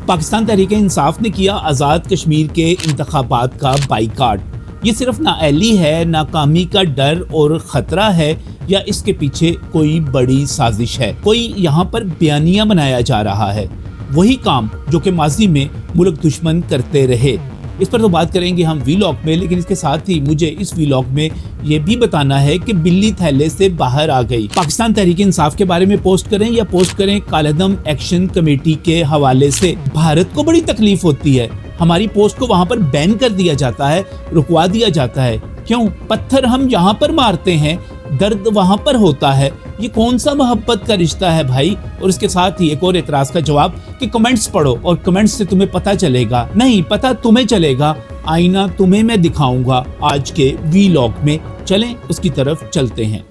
पाकिस्तान तहरीक इंसाफ ने किया आज़ाद कश्मीर के इंतखाबात का बाइकाट। ये सिर्फ नाअहली है, नाकामी का डर और ख़तरा है, या इसके पीछे कोई बड़ी साजिश है? कोई यहाँ पर बयानिया बनाया जा रहा है, वही काम जो कि माजी में मुल्क दुश्मन करते रहे। इस पर तो बात करेंगे हम वीलॉग में, लेकिन इसके साथ ही मुझे इस वीलॉग में ये भी बताना है कि बिल्ली थैले से बाहर आ गई। पाकिस्तान तहरीक इंसाफ के बारे में पोस्ट करें या पोस्ट करें कालेदम एक्शन कमेटी के हवाले से, भारत को बड़ी तकलीफ होती है। हमारी पोस्ट को वहाँ पर बैन कर दिया जाता है, रुकवा दिया जाता है। क्यों? पत्थर हम यहाँ पर मारते हैं, दर्द वहाँ पर होता है। ये कौन सा मोहब्बत का रिश्ता है भाई? और इसके साथ ही एक और एतराज़ का जवाब कि कमेंट्स पढ़ो और कमेंट्स से तुम्हें पता चलेगा। नहीं, पता तुम्हें चलेगा, आईना तुम्हें मैं दिखाऊंगा आज के वीलॉग में। चलें उसकी तरफ चलते हैं।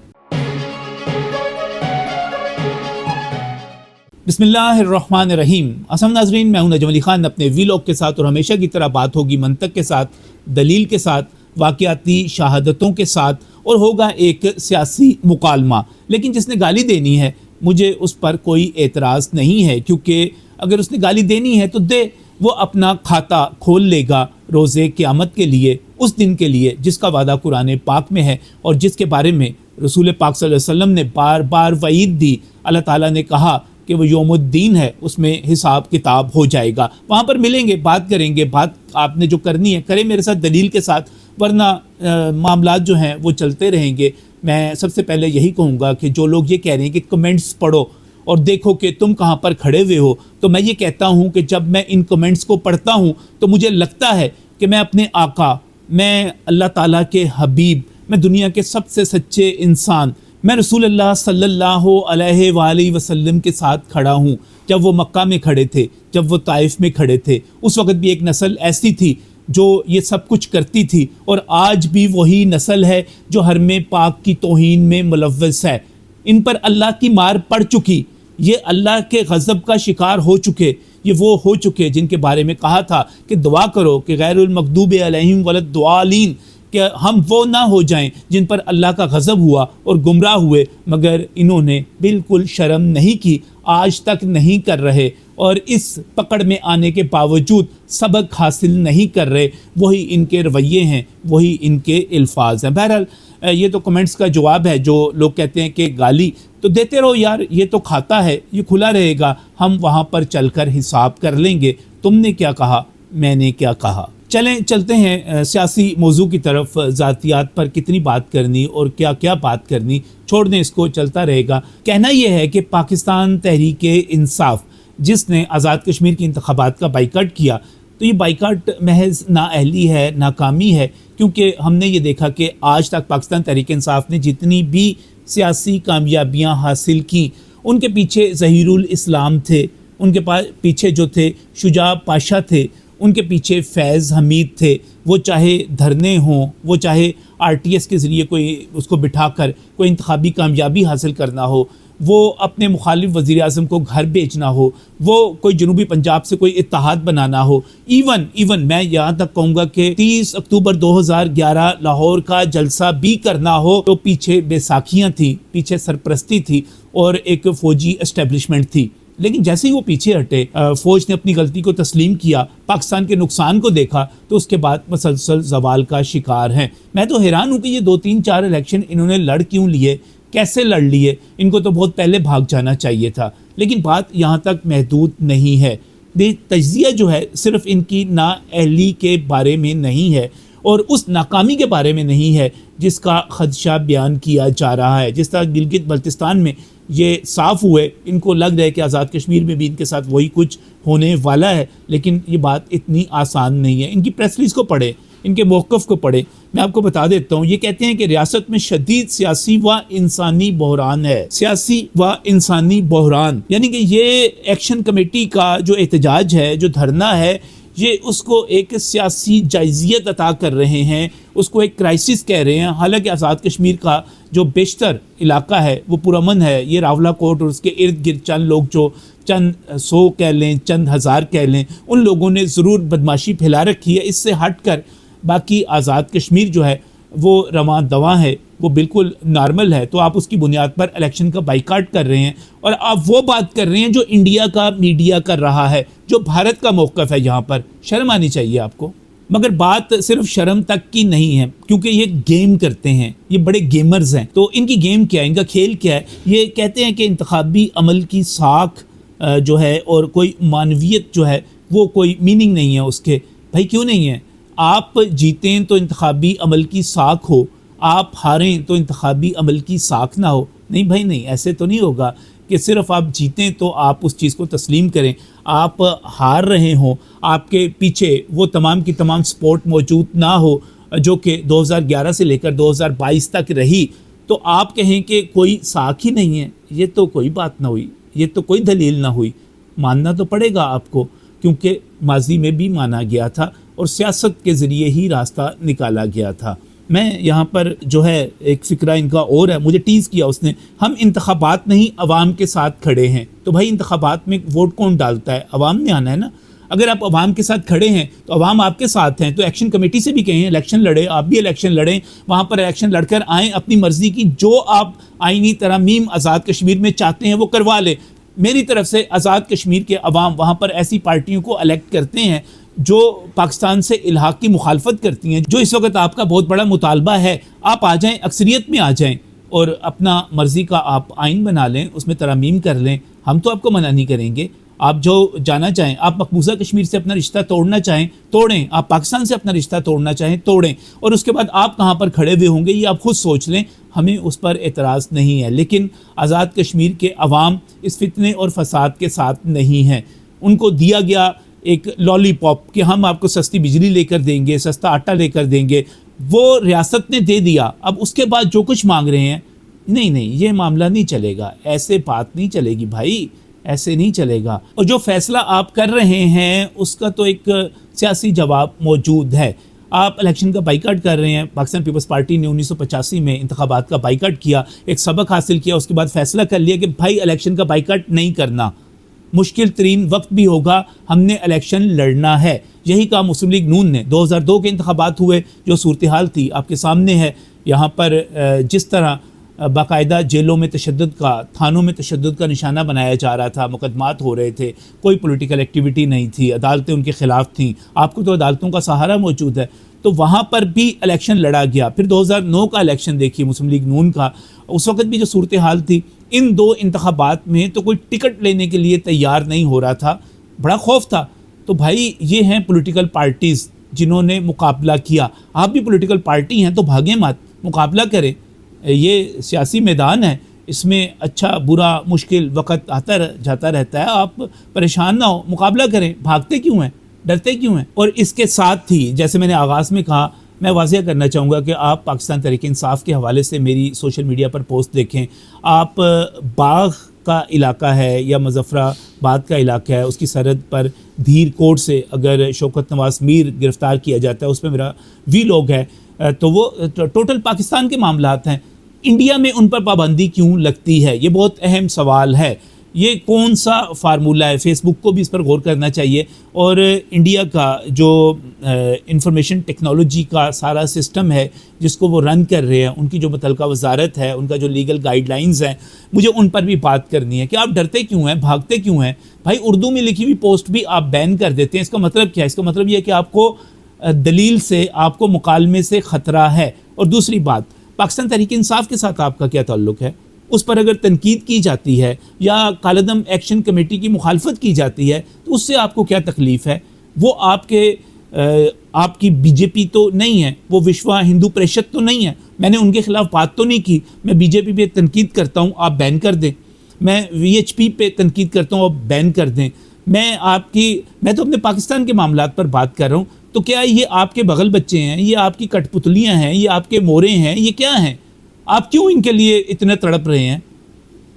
बिस्मिल्लाहिर्रहमानिर्रहीम। अस्सलाम नाज़रीन, मैं हूं नजम अली खान अपने वीलॉग के साथ, और हमेशा की तरह बात होगी मंतक के साथ, दलील के साथ, वाक़याती शहादतों के साथ, और होगा एक सियासी मुकालमा। लेकिन जिसने गाली देनी है, मुझे उस पर कोई एतराज़ नहीं है, क्योंकि अगर उसने गाली देनी है तो दे, वो अपना खाता खोल लेगा रोज़े क़यामत के लिए, उस दिन के लिए जिसका वादा कुरान पाक में है और जिसके बारे में रसूल पाक सल्लल्लाहु अलैहि वसल्लम ने बार बार वईद दी। अल्लाह ताला ने कहा कि वो यौमुद्दीन है, उसमें हिसाब किताब हो जाएगा। वहाँ पर मिलेंगे, बात करेंगे। बात आपने जो करनी है करें मेरे साथ दलील के साथ, वरना मामलात जो हैं वो चलते रहेंगे। मैं सबसे पहले यही कहूँगा कि जो लोग ये कह रहे हैं कि कमेंट्स पढ़ो और देखो कि तुम कहाँ पर खड़े हुए हो, तो मैं ये कहता हूँ कि जब मैं इन कमेंट्स को पढ़ता हूँ तो मुझे लगता है कि मैं अपने आका, मैं अल्लाह ताला के हबीब, मैं दुनिया के सबसे सच्चे इंसान, मैं रसूलुल्लाह सल्लल्लाहु अलैहि वसल्लम के साथ खड़ा हूँ। जब वो मक्का में खड़े थे, जब वो ताइफ में खड़े थे, उस वक़्त भी एक नस्ल ऐसी थी जो ये सब कुछ करती थी, और आज भी वही नस्ल है जो हरमे पाक की तौहीन में मुलव्वस है। इन पर अल्लाह की मार पड़ चुकी, ये अल्लाह के गज़ब का शिकार हो चुके, ये वो हो चुके जिनके बारे में कहा था कि दुआ करो कि गैरुल मग़दूबि अलैहिम वलद्दालीन, कि हम वो ना हो जाएं जिन पर अल्लाह का गज़ब हुआ और गुमराह हुए। मगर इन्होंने बिल्कुल शर्म नहीं की, आज तक नहीं कर रहे, और इस पकड़ में आने के बावजूद सबक हासिल नहीं कर रहे। वही इनके रवैये हैं, वही इनके अल्फाज हैं। बहरहाल ये तो कमेंट्स का जवाब है। जो लोग कहते हैं कि गाली तो देते रहो यार, ये तो खाता है, ये खुला रहेगा, हम वहाँ पर चलकर हिसाब कर लेंगे। तुमने क्या कहा, मैंने क्या कहा। चलें चलते हैं सियासी मौजू की तरफ। ज़ातियात पर कितनी बात करनी और क्या क्या बात करनी, छोड़ दें, इसको चलता रहेगा। कहना यह है कि पाकिस्तान तहरीक इंसाफ जिसने आज़ाद कश्मीर की इंतखाबात का बाइकाट किया, तो ये बाइकाट महज नाअहली है, नाकामी है। क्योंकि हमने ये देखा कि आज तक पाकिस्तान तहरीक इंसाफ ने जितनी भी सियासी कामयाबियाँ हासिल की, उनके पीछे ज़हीरुल इस्लाम थे, उनके पीछे जो थे शुजा पाशा थे, उनके पीछे फैज़ हमीद थे। वो चाहे धरने हों, वो चाहे RTS के ज़रिए कोई उसको बिठाकर कोई इंतखाबी कामयाबी हासिल करना हो, वो अपने मुखालिफ वज़ीर आज़म को घर बेचना हो, वो कोई जनूबी पंजाब से कोई इत्तेहाद बनाना हो, इवन मैं यहाँ तक कहूँगा कि 30 अक्टूबर 2011 लाहौर का जलसा भी करना हो, तो पीछे बैसाखियाँ थी, पीछे सरपरस्ती थी और एक फ़ौजी एस्टेब्लिशमेंट थी। लेकिन जैसे ही वो पीछे हटे, फ़ौज ने अपनी गलती को तस्लीम किया, पाकिस्तान के नुकसान को देखा, तो उसके बाद मसलसल जवाल का शिकार हैं। मैं तो हैरान हूँ कि ये 2-3-4 इलेक्शन इन्होंने लड़ क्यों लिए, कैसे लड़ लिए? इनको तो बहुत पहले भाग जाना चाहिए था। लेकिन बात यहाँ तक महदूद नहीं है। तज्ज़िया जो है सिर्फ इनकी नाअहली के बारे में नहीं है और उस नाकामी के बारे में नहीं है जिसका खदशा बयान किया जा रहा है। जिस तरह गिलगित बल्तिस्तान में ये साफ़ हुए, इनको लग रहा है कि आज़ाद कश्मीर में भी इनके साथ वही कुछ होने वाला है, लेकिन ये बात इतनी आसान नहीं है। इनकी प्रेस रिलीज़ को पढ़े, इनके मौक़िफ़ को पढ़े। मैं आपको बता देता हूँ, ये कहते हैं कि रियासत में शदीद सियासी व इंसानी बहरान है। सियासी व इंसानी बहरान यानी कि ये एक्शन कमेटी का जो एहतजाज है, जो धरना है, ये उसको एक सियासी जायज़ियत अता कर रहे हैं, उसको एक क्राइसिस कह रहे हैं। हालांकि आज़ाद कश्मीर का जो बेशतर इलाका है वो पुरअमन है। ये रावला कोट और उसके इर्द गिर्द चंद लोग जो चंद 100 कह लें, चंद हज़ार कह लें, उन लोगों ने ज़रूर बदमाशी फैला रखी है। इससे हट कर बाकी आज़ाद कश्मीर जो है वो रवां दवा है। وہ بالکل نارمل ہے، تو آپ اس کی بنیاد پر الیکشن کا بائیکاٹ کر رہے ہیں اور آپ وہ بات کر رہے ہیں جو انڈیا کا میڈیا کر رہا ہے، جو بھارت کا موقف ہے. یہاں پر شرم آنی چاہیے آپ کو. مگر بات صرف شرم تک کی نہیں ہے، کیونکہ یہ گیم کرتے ہیں، یہ بڑے گیمرز ہیں. تو ان کی گیم کیا ہے، ان کا کھیل کیا ہے؟ یہ کہتے ہیں کہ انتخابی عمل کی ساکھ جو ہے اور کوئی معنویت جو ہے وہ کوئی میننگ نہیں ہے اس کے. بھائی کیوں نہیں ہے؟ آپ جیتیں تو انتخابی عمل کی ساکھ ہو، آپ ہاریں تو انتخابی عمل کی ساکھ نہ ہو. نہیں بھائی نہیں، ایسے تو نہیں ہوگا کہ صرف آپ جیتیں تو آپ اس چیز کو تسلیم کریں. آپ ہار رہے ہوں، آپ کے پیچھے وہ تمام کی تمام سپورٹ موجود نہ ہو جو کہ 2011 سے لے کر 2022 تک رہی، تو آپ کہیں کہ کوئی ساکھ ہی نہیں ہے. یہ تو کوئی بات نہ ہوئی، یہ تو کوئی دلیل نہ ہوئی. ماننا تو پڑے گا آپ کو، کیونکہ ماضی میں بھی مانا گیا تھا اور سیاست کے ذریعے ہی راستہ نکالا گیا تھا. میں یہاں پر جو ہے ایک فکرہ ان کا اور ہے، مجھے ٹیز کیا اس نے، ہم انتخابات نہیں عوام کے ساتھ کھڑے ہیں. تو بھائی انتخابات میں ووٹ کون ڈالتا ہے؟ عوام نے آنا ہے نا. اگر آپ عوام کے ساتھ کھڑے ہیں تو عوام آپ کے ساتھ ہیں، تو ایکشن کمیٹی سے بھی کہیں الیکشن لڑے، آپ بھی الیکشن لڑیں، وہاں پر الیکشن لڑ کر آئیں، اپنی مرضی کی جو آپ آئینی ترامیم آزاد کشمیر میں چاہتے ہیں وہ کروا لیں. میری طرف سے آزاد کشمیر کے عوام وہاں پر ایسی پارٹیوں کو الیکٹ کرتے ہیں جو پاکستان سے الحاق کی مخالفت کرتی ہیں. جو اس وقت آپ کا بہت بڑا مطالبہ ہے، آپ آ جائیں، اکثریت میں آ جائیں اور اپنا مرضی کا آپ آئین بنا لیں، اس میں ترامیم کر لیں. ہم تو آپ کو منع نہیں کریں گے. آپ جو جانا چاہیں، آپ مقبوضہ کشمیر سے اپنا رشتہ توڑنا چاہیں توڑیں، آپ پاکستان سے اپنا رشتہ توڑنا چاہیں توڑیں، اور اس کے بعد آپ کہاں پر کھڑے ہوئے ہوں گے یہ آپ خود سوچ لیں. ہمیں اس پر اعتراض نہیں ہے، لیکن آزاد کشمیر کے عوام اس فتنے اور فساد کے ساتھ نہیں ہیں. ان کو دیا گیا ایک لالی پاپ کہ ہم آپ کو سستی بجلی لے کر دیں گے، سستا آٹا لے کر دیں گے، وہ ریاست نے دے دیا. اب اس کے بعد جو کچھ مانگ رہے ہیں، نہیں یہ معاملہ نہیں چلے گا، ایسے بات نہیں چلے گی بھائی، ایسے نہیں چلے گا. اور جو فیصلہ آپ کر رہے ہیں اس کا تو ایک سیاسی جواب موجود ہے. آپ الیکشن کا بائیکاٹ کر رہے ہیں. پاکستان پیپلز پارٹی نے 1985 میں انتخابات کا بائیکاٹ کیا، ایک سبق حاصل کیا، اس کے بعد فیصلہ کر لیا کہ بھائی الیکشن کا بائیکاٹ نہیں کرنا. مشکل ترین وقت بھی ہوگا، ہم نے الیکشن لڑنا ہے. یہی کام مسلم لیگ نون نے 2002 کے انتخابات ہوئے، جو صورتحال تھی آپ کے سامنے ہے. یہاں پر جس طرح باقاعدہ جیلوں میں تشدد کا، تھانوں میں تشدد کا نشانہ بنایا جا رہا تھا، مقدمات ہو رہے تھے، کوئی پولیٹیکل ایکٹیویٹی نہیں تھی، عدالتیں ان کے خلاف تھیں. آپ کو تو عدالتوں کا سہارا موجود ہے. تو وہاں پر بھی الیکشن لڑا گیا. پھر 2009 کا الیکشن دیکھیے مسلم لیگ نون کا، اس وقت بھی جو صورتحال تھی. ان دو انتخابات میں تو کوئی ٹکٹ لینے کے لیے تیار نہیں ہو رہا تھا، بڑا خوف تھا. تو بھائی یہ ہیں پولیٹیکل پارٹیز جنہوں نے مقابلہ کیا. آپ بھی پولیٹیکل پارٹی ہیں تو بھاگیں مت، مقابلہ کریں. یہ سیاسی میدان ہے، اس میں اچھا برا مشکل وقت آتا جاتا رہتا ہے. آپ پریشان نہ ہو، مقابلہ کریں. بھاگتے کیوں ہیں، ڈرتے کیوں ہیں؟ اور اس کے ساتھ ہی جیسے میں نے آغاز میں کہا، میں واضح کرنا چاہوں گا کہ آپ پاکستان تحریک انصاف کے حوالے سے میری سوشل میڈیا پر پوسٹ دیکھیں. آپ باغ کا علاقہ ہے یا مظفر آباد کا علاقہ ہے، اس کی سرحد پر دھیر کوٹ سے اگر شوکت نواز میر گرفتار کیا جاتا ہے، اس پہ میرا وی لوگ ہے، تو وہ ٹوٹل پاکستان کے معاملات ہیں. انڈیا میں ان پر پابندی کیوں لگتی ہے؟ یہ بہت اہم سوال ہے. یہ کون سا فارمولہ ہے؟ فیس بک کو بھی اس پر غور کرنا چاہیے. اور انڈیا کا جو انفارمیشن ٹیکنالوجی کا سارا سسٹم ہے جس کو وہ رن کر رہے ہیں، ان کی جو متعلقہ وزارت ہے، ان کا جو لیگل گائیڈ لائنز ہیں، مجھے ان پر بھی بات کرنی ہے کہ آپ ڈرتے کیوں ہیں، بھاگتے کیوں ہیں. بھائی اردو میں لکھی ہوئی پوسٹ بھی آپ بین کر دیتے ہیں. اس کا مطلب کیا ہے؟ اس کا مطلب یہ ہے کہ آپ کو دلیل سے، آپ کو مکالمے سے خطرہ ہے. اور دوسری بات، پاکستان تحریک انصاف کے ساتھ آپ کا کیا تعلق ہے؟ اس پر اگر تنقید کی جاتی ہے یا کالعدم ایکشن کمیٹی کی مخالفت کی جاتی ہے تو اس سے آپ کو کیا تکلیف ہے؟ وہ آپ کی بی جے پی تو نہیں ہے، وہ وشوا ہندو پریشد تو نہیں ہے. میں نے ان کے خلاف بات تو نہیں کی. میں بی جے پی پہ تنقید کرتا ہوں، آپ بین کر دیں. میں وی ایچ پی پہ تنقید کرتا ہوں، آپ بین کر دیں. میں تو اپنے پاکستان کے معاملات پر بات کر رہا ہوں. تو کیا یہ آپ کے بغل بچے ہیں، یہ آپ کی کٹ پتلیاں ہیں، یہ آپ کے مورے ہیں، یہ کیا ہیں؟ آپ کیوں ان کے لیے اتنے تڑپ رہے ہیں؟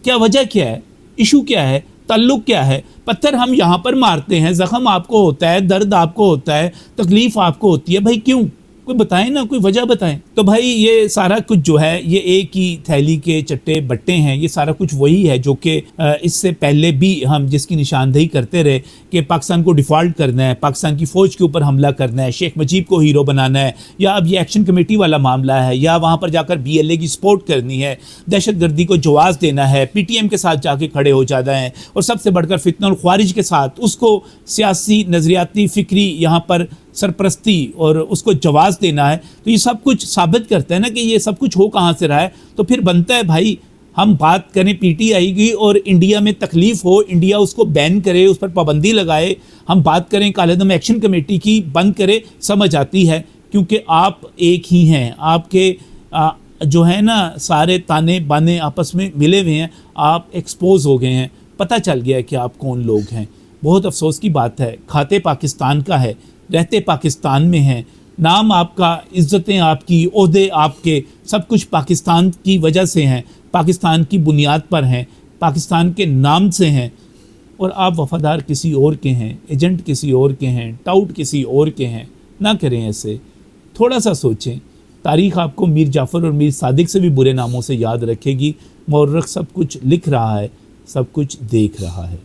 کیا وجہ کیا ہے؟ ایشو کیا ہے؟ تعلق کیا ہے؟ پتھر ہم یہاں پر مارتے ہیں، زخم آپ کو ہوتا ہے، درد آپ کو ہوتا ہے، تکلیف آپ کو ہوتی ہے. بھائی کیوں؟ कोई बताएं ना, कोई वजह बताएं। तो भाई ये सारा कुछ जो है ये एक ही थैली के चट्टे बट्टे हैं। ये सारा कुछ वही है जो कि इससे पहले भी हम जिसकी निशानदेही करते रहे कि पाकिस्तान को डिफ़ॉल्ट करना है, पाकिस्तान की फ़ौज के ऊपर हमला करना है, शेख मुजीब को हीरो बनाना है, या अब ये एक्शन कमेटी वाला मामला है, या वहाँ पर जाकर BLA की सपोर्ट करनी है, दहशत गर्दी को जवाज़ देना है, PTM के साथ जाके खड़े हो जाना है, और सबसे बढ़कर फितना और ख्वारिज के साथ उसको सियासी नज़रियाती फ़िक्री यहाँ पर सरपरस्ती और उसको जवाज़ देना है। तो ये सब कुछ साबित करता है ना कि ये सब कुछ हो कहाँ से रहा है। तो फिर बनता है भाई हम बात करें PTI की और इंडिया में तकलीफ़ हो, इंडिया उसको बैन करे, उस पर पाबंदी लगाए, हम बात करें कालेदम एक्शन कमेटी की बंद करे, समझ आती है क्योंकि आप एक ही हैं। आपके जो है ना सारे ताने बाने आपस में मिले हुए हैं, आप एक्सपोज हो गए हैं, पता चल गया है कि आप कौन लोग हैं। बहुत अफसोस की बात है, खाते पाकिस्तान का है, रहते पाकिस्तान में हैं, नाम आपका, इज़्ज़तें आपकी, ओहदे आपके, सब कुछ पाकिस्तान की वजह से हैं, पाकिस्तान की बुनियाद पर हैं, पाकिस्तान के नाम से हैं, और आप वफ़ादार किसी और के हैं, एजेंट किसी और के हैं, टाउट किसी और के हैं। ना करें ऐसे, थोड़ा सा सोचें। तारीख़ आपको मीर जाफ़र और मीर सादिक से भी बुरे नामों से याद रखेगी। मौर्रख सब कुछ लिख रहा है, सब कुछ देख रहा है।